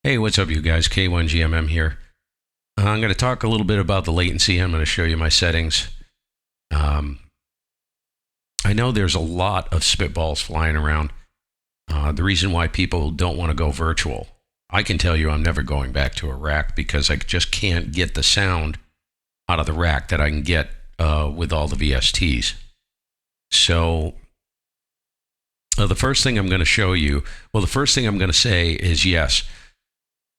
Hey, what's up, you guys? K1GMM here. I'm going to talk a little bit about the latency. I'm going to show you my settings. Um, I know there's a lot of spitballs flying around. The reason why people don't want to go virtual, I can tell you I'm never going back to a rack because I just can't get the sound out of the rack that I can get with all the VSTs. So the first thing I'm going to show you, the first thing I'm going to say is yes,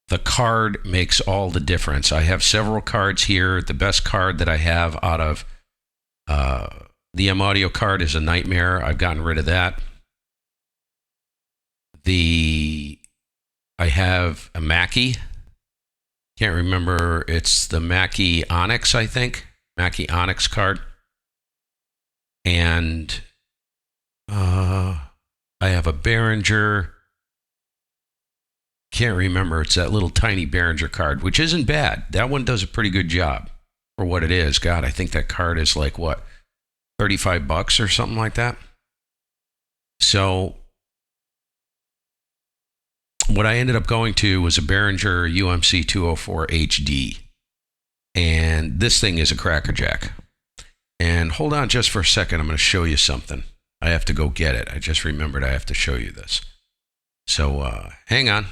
the card makes all the difference. I have several cards here. The best card that I have out of the M Audio card is a nightmare. I've gotten rid of that. I have a Mackie. Can't remember. It's the Mackie Onyx, I think. Mackie Onyx card. And I have a Behringer. Can't remember. It's that little tiny Behringer card, which isn't bad. That one does a pretty good job for what it is. God, I think that card is like what, $35 or something like that. So what I ended up going to was a Behringer UMC 204 HD. And this thing is a crackerjack. And hold on just for a second. I'm going to show you something. I have to go get it. I just remembered I have to show you this. So hang on.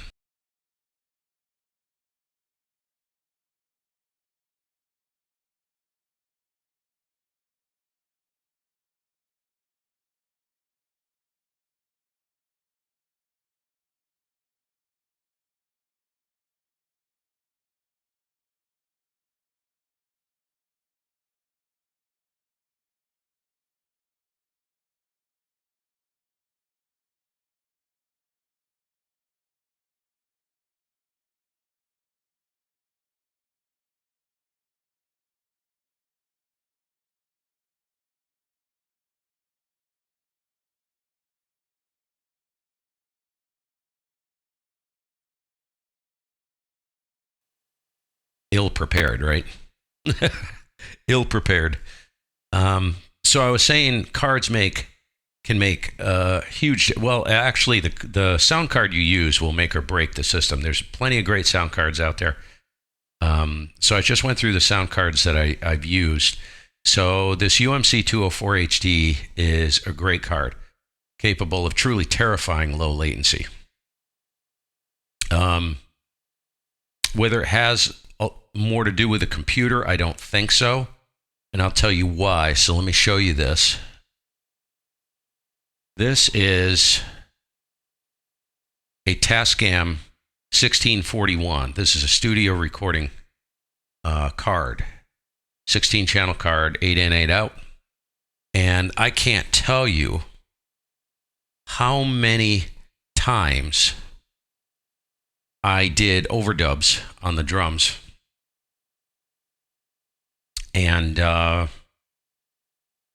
Ill prepared, right? Ill prepared. So I was saying cards can make huge. Well, actually, the sound card you use will make or break the system. There's plenty of great sound cards out there. So I just went through the sound cards that I've used. So this UMC 204 HD is a great card, capable of truly terrifying low latency. Whether it has more to do with the computer, I don't think so. And I'll tell you why. So let me show you this. This is a Tascam 1641. This is a studio recording card. 16 channel card, 8 in, 8 out. And I can't tell you how many times I did overdubs on the drums. And let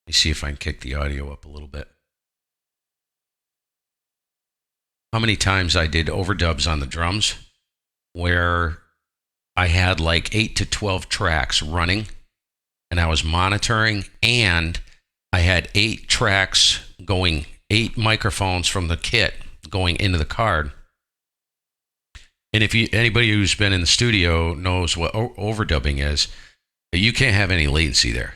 me see if I can kick the audio up a little bit. How many times I did overdubs on the drums where I had like 8 to 12 tracks running and I was monitoring, and I had 8 tracks going, 8 microphones from the kit going into the card. And if anybody who's been in the studio knows what overdubbing is, you can't have any latency there.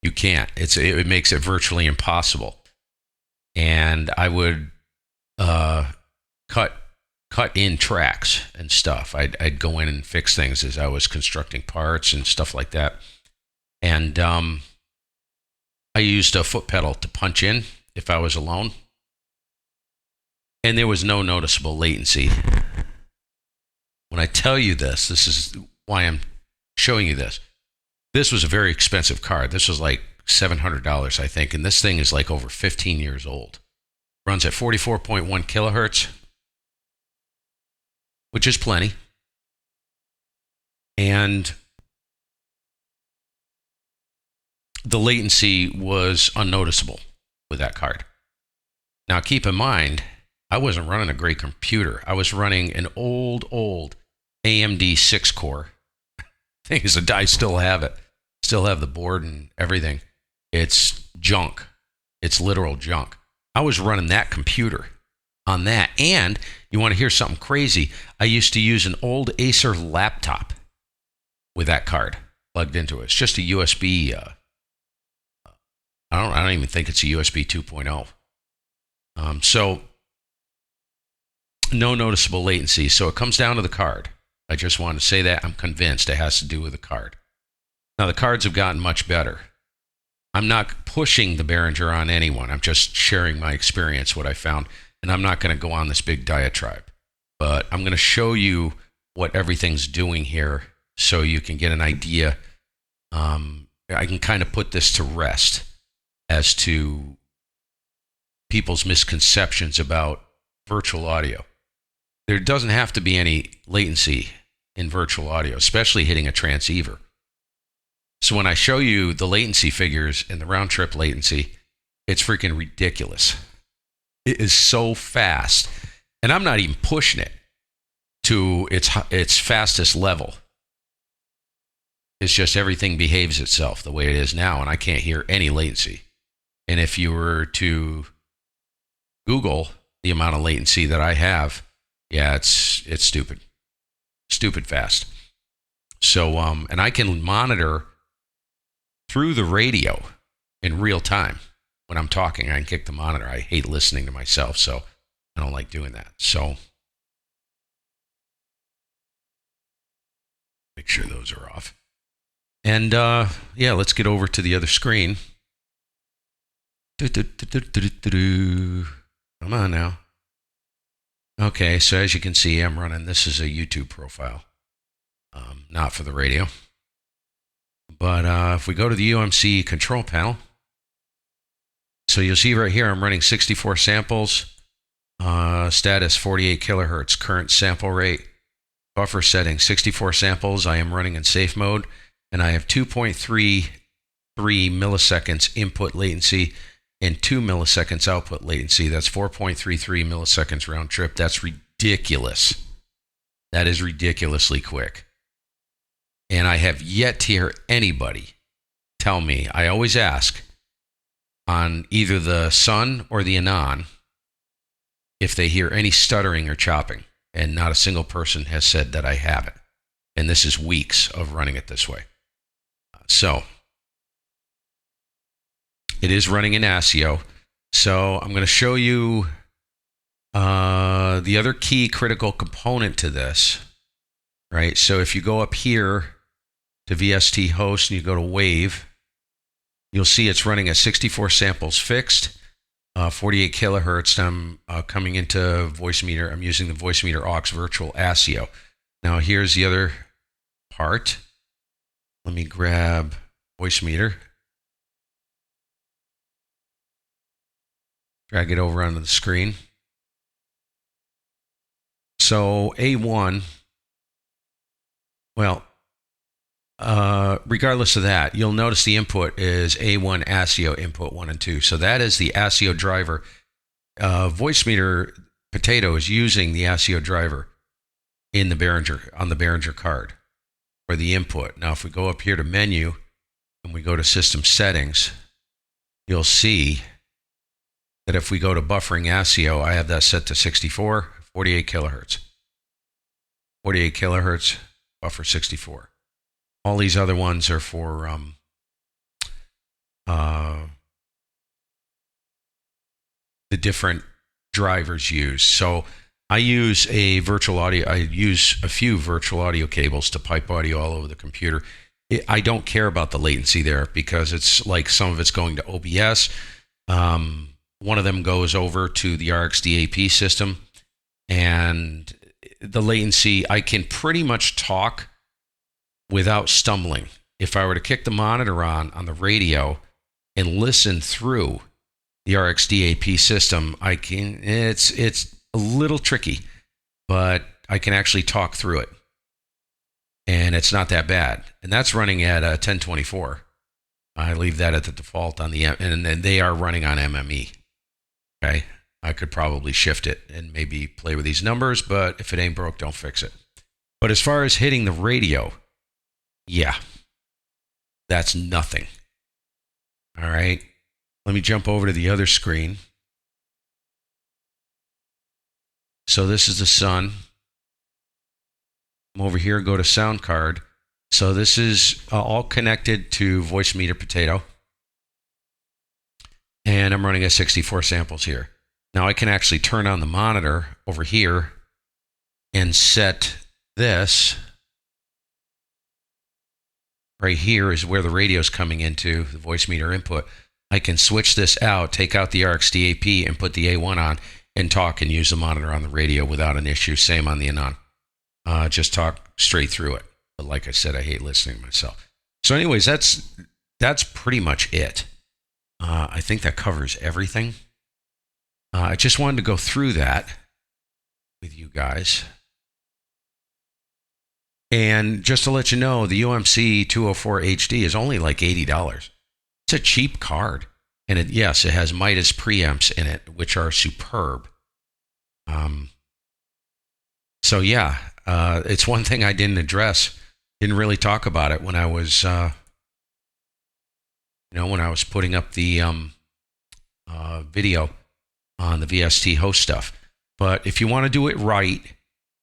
You can't. It makes it virtually impossible. And I would cut in tracks and stuff. I'd go in and fix things as I was constructing parts and stuff like that. And I used a foot pedal to punch in if I was alone. And there was no noticeable latency. When I tell you this is why I'm showing you this. This was a very expensive card. This was like $700, I think. And this thing is like over 15 years old. Runs at 44.1 kilohertz, which is plenty. And the latency was unnoticeable with that card. Now, keep in mind, I wasn't running a great computer. I was running an old AMD 6-core. I still have it. Still have the board and everything. It's junk. It's literal junk. I was running that computer on that. And you want to hear something crazy? I used to use an old Acer laptop with that card plugged into it. It's just a USB. I don't even think it's a USB 2.0. So no noticeable latency. So it comes down to the card. I just want to say that. I'm convinced it has to do with the card. Now, the cards have gotten much better. I'm not pushing the Behringer on anyone. I'm just sharing my experience, what I found. And I'm not going to go on this big diatribe. But I'm going to show you what everything's doing here so you can get an idea. I can kind of put this to rest as to people's misconceptions about virtual audio. There doesn't have to be any latency in virtual audio, especially hitting a transceiver. So when I show you the latency figures and the round trip latency, it's freaking ridiculous. It is so fast. And I'm not even pushing it to its fastest level. It's just everything behaves itself the way it is now, and I can't hear any latency. And if you were to Google the amount of latency that I have, yeah, it's stupid. Stupid fast. So, and I can monitor through the radio in real time. When I'm talking, I can kick the monitor. I hate listening to myself, so I don't like doing that. So, make sure those are off. And, yeah, let's get over to the other screen. Come on now. Okay, so as you can see, I'm running, this is a YouTube profile, not for the radio. But if we go to the UMC control panel, so you'll see right here, I'm running 64 samples, status 48 kilohertz, current sample rate, buffer setting 64 samples. I am running in safe mode, and I have 2.33 milliseconds input latency and 2 milliseconds output latency. That's 4.33 milliseconds round trip. That's ridiculous. That is ridiculously quick. And I have yet to hear anybody tell me, I always ask on either the Sun or the Anon if they hear any stuttering or chopping. And not a single person has said that I haven't. And this is weeks of running it this way. So it is running in ASIO. So I'm going to show you the other key critical component to this, right? So if you go up here to VST host and you go to Wave, you'll see it's running at 64 samples fixed, 48 kilohertz. I'm coming into voice meter. I'm using the voice meter aux virtual ASIO. Now here's the other part. Let me grab voice meter. Drag it over onto the screen. So A1, well, regardless of that, you'll notice the input is A1 ASIO input 1 and 2. So that is the ASIO driver. Voice meter Potato is using the ASIO driver in the Behringer, on the Behringer card for the input. Now, if we go up here to menu and we go to system settings, you'll see that if we go to buffering ASIO, I have that set to 64, 48 kilohertz. 48 kilohertz, buffer 64. All these other ones are for the different drivers used. So I use a virtual audio. I use a few virtual audio cables to pipe audio all over the computer. I don't care about the latency there because it's like some of it's going to OBS. One of them goes over to the RxDAP system, and the latency, I can pretty much talk without stumbling. If I were to kick the monitor on the radio and listen through the RxDAP system, I can. It's a little tricky, but I can actually talk through it, and it's not that bad. And that's running at 1024. I leave that at the default on the, and then they are running on MME. Okay, I could probably shift it and maybe play with these numbers, but if it ain't broke, don't fix it. But as far as hitting the radio, yeah, that's nothing. All right, let me jump over to the other screen. So this is the sun. Come over here, go to sound card. So this is all connected to voice meter potato. And I'm running at 64 samples here. Now I can actually turn on the monitor over here and set this. Right here is where the radio is coming into, the voice meter input. I can switch this out, take out the RxDAP and put the A1 on and talk and use the monitor on the radio without an issue. Same on the Anon. Just talk straight through it. But like I said, I hate listening to myself. So anyways, that's pretty much it. I think that covers everything. I just wanted to go through that with you guys. And just to let you know, the UMC 204 HD is only like $80. It's a cheap card. And yes, it has Midas preamps in it, which are superb. So yeah, it's one thing I didn't address, didn't really talk about it when I was, when I was putting up the video on the VST host stuff. But if you want to do it right,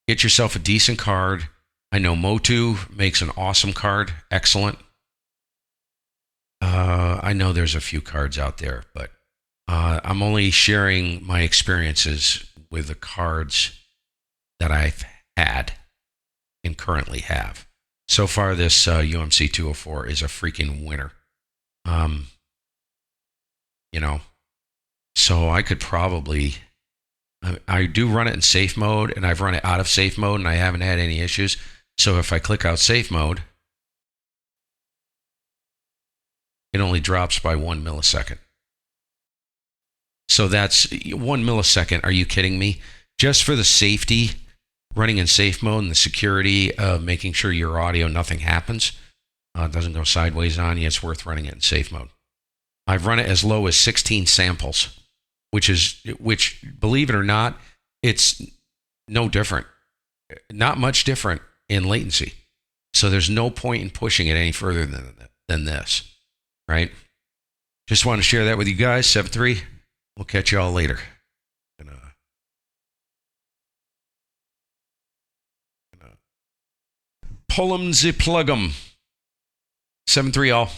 get yourself a decent card. I know Motu makes an awesome card, excellent. I know there's a few cards out there, but I'm only sharing my experiences with the cards that I've had and currently have. So far, this UMC 204 is a freaking winner. So I could probably, I do run it in safe mode, and I've run it out of safe mode, and I haven't had any issues. So if I click out safe mode, it only drops by 1 millisecond. So that's 1 millisecond. Are you kidding me? Just for the safety, running in safe mode and the security of making sure your audio, nothing happens, doesn't go sideways on you, it's worth running it in safe mode. I've run it as low as 16 samples, which, believe it or not, it's no different. Not much different in latency. So there's no point in pushing it any further than this, right? Just want to share that with you guys. 7-3. We'll catch you all later. Pull 'em, plug 'em. 7-3 all.